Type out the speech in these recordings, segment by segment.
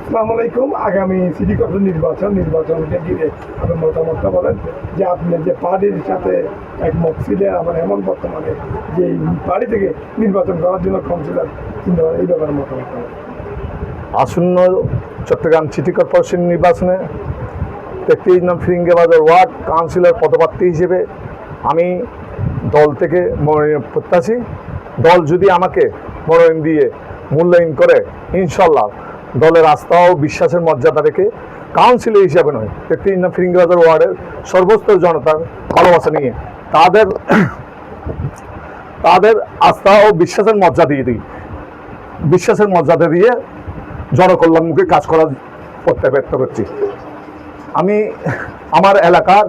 আসসালামু আলাইকুম। আগামী সিটি কর্পোরেশন নির্বাচনকে ঘিরে আপনার মতামতটা বলেন, যে আপনি যে পার্টির সাথে একমত ছিলেন, আবার এমন বর্তমানে যে এই পার্টি থেকে নির্বাচন করার জন্য কাউন্সিলর চিন্তা করেন, এই ব্যাপারে মতামত বলেন। আসন্ন চট্টগ্রাম সিটি কর্পোরেশন নির্বাচনে 33 নং ফিরিঙ্গিবাজার ওয়ার্ড কাউন্সিলর পদপ্রার্থী হিসেবে আমি দল থেকে মনোনয়ন প্রত্যাশী। দল যদি আমাকে মনোনয়ন দিয়ে মূল্যায়ন করে, ইনশাল্লাহ দলের আস্থা ও বিশ্বাসের মর্যাদা রেখে কাউন্সিলর হিসাবে নয়, 33 নং ফিরিঙ্গিবাজার ওয়ার্ডের সর্বস্তর জনতার ভালোবাসা নিয়ে তাদের আস্থা ও বিশ্বাসের মর্যাদা দিয়ে জনকল্যাণমুখী কাজ করার প্রত্যয় ব্যক্ত করছি। আমি আমার এলাকার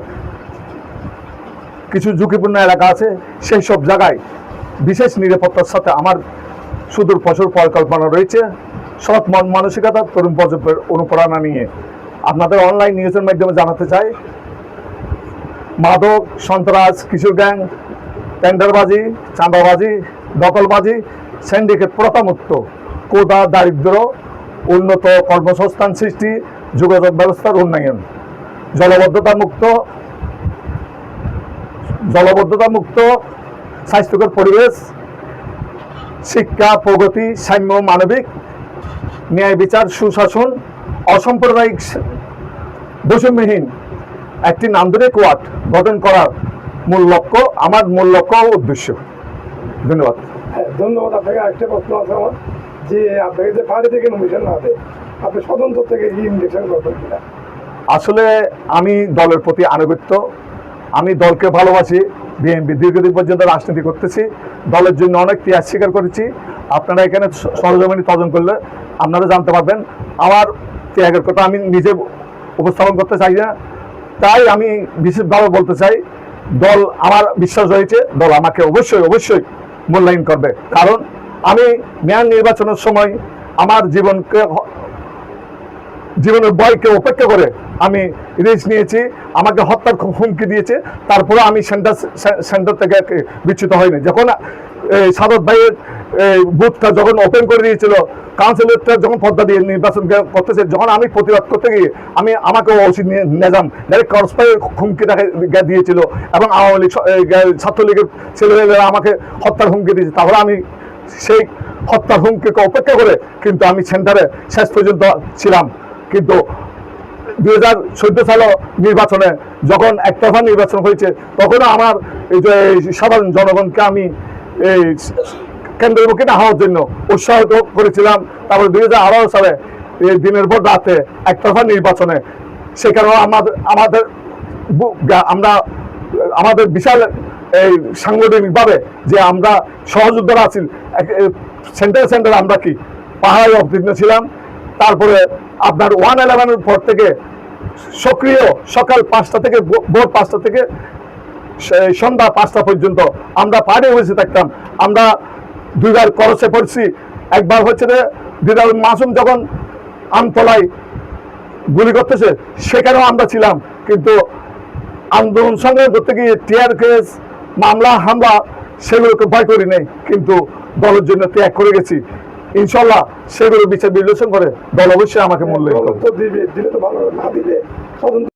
কিছু ঝুঁকিপূর্ণ এলাকা আছে, সেই সব জায়গায় বিশেষ নিরাপত্তার সাথে আমার সুদূর প্রসার পরিকল্পনা রয়েছে। সৎ মন মানসিকতা, তরুণ প্রজন্মের অনুপ্রেরণা নিয়ে আপনাদের অনলাইন নিউজের মাধ্যমে জানাতে চাই, মাদক, সন্ত্রাস, কিশোর গ্যাং, টেন্ডারবাজি, চাঁদাবাজি, দখলবাজি, সিন্ডিকেট প্রথামুক্ত, কোটা, দারিদ্র, উন্নত কর্মসংস্থান সৃষ্টি, যোগাযোগ ব্যবস্থার উন্নয়ন, জলবদ্ধতা মুক্ত স্বাস্থ্যকর পরিবেশ, শিক্ষা, প্রগতি, সাম্য, মানবিক ন্যায় বিচার, সুশাসন, অসাম্প্রদায়িক বৈষম্যহীন একটি নান্দনিক ওয়ার্ড গঠন করার আমার মূল লক্ষ্য ও উদ্দেশ্য। ধন্যবাদ। ধন্যবাদ আপনাকে। একটা প্রশ্ন আছে আমার, যে আপনাকে যে পার্টি থেকে নমিনেশন না দেয়, আপনি স্বতন্ত্র থেকে কি ইলেকশন করবেন কিনা? আসলে আমি দলের প্রতি আনুগত্য, আমি দলকে ভালোবাসি। বিএনপি দীর্ঘদিন পর্যন্ত রাজনীতি করতেছি, দলের জন্য অনেক ত্যাগ স্বীকার করেছি। আপনারা এখানে সরজমিনে তদন্ত করলে আপনারা জানতে পারবেন আমার ত্যাগের কথা আমি নিজে উপস্থাপন করতে চাই না। তাই আমি বিশেষভাবে বলতে চাই, দল আমার বিশ্বাস রয়েছে, দল আমাকে অবশ্যই মূল্যায়ন করবে। কারণ আমি মেয়র নির্বাচনের সময় আমার জীবনের ভয়কে উপেক্ষা করে আমি রিস্ক নিয়েছি, আমাকে হত্যার হুমকি দিয়েছে, তারপরে আমি সেন্টার থেকে বিচ্যুত হয়নি। যখন সাদত ভাইয়ের বুথটা যখন ওপেন করে দিয়েছিল, কাউন্সিলরটা যখন পদ্মা দিয়ে নির্বাচন করতেছে, যখন আমি প্রতিবাদ করতে গিয়ে আমাকে ওসি নিজাম ডাইরেক্ট করসপাইয়ের হুমকি দিয়েছিল, এবং আওয়ামী লীগ ছাত্রলীগের ছেলেমেয়েরা আমাকে হত্যার হুমকি দিয়েছে। তারপরে আমি সেই হত্যার হুমকিকে উপেক্ষা করে কিন্তু আমি সেন্টারে শেষ পর্যন্ত ছিলাম। কিন্তু 2014 সালে নির্বাচনে যখন একতরফা নির্বাচন হয়েছে, তখনও আমার এই যে সাধারণ জনগণকে আমি এই কেন্দ্রের মুখে না হওয়ার জন্য উৎসাহিত করেছিলাম। তারপরে 2018 সালে এই দিনের পর রাতে একতরফা নির্বাচনে, সেখানেও আমাদের বিশাল এই সাংগঠনিকভাবে যে আমরা সহযোদ্ধারা আছি, সেন্টারে আমরা কি পাহাড়ে অবতীর্ণ ছিলাম। তারপরে আপনার 111-এর পর থেকে সক্রিয় সকাল 5টা থেকে ভোর 5টা থেকে সন্ধ্যা 5টা পর্যন্ত আমরা পাহাড়ে বসে থাকতাম। আমরা 2বার করসে পড়ছি। একবার হচ্ছে যে দিদার মাসুম যখন আমতলায় গুলি করতেছে, সেখানেও আমরা ছিলাম। কিন্তু আন্দোলন সংগ্রাম করতে গিয়ে টিয়ার কেস, মামলা, হামলা সেগুলোকে ভয় করি নাই, কিন্তু দলের জন্য ত্যাগ করে গেছি। ইনশাল্লাহ সেগুলো বিচার বিশ্লেষণ করে দল অবশ্যই আমাকে মূল্যায়ন করবে। দিলে তো ভালো, না দিলে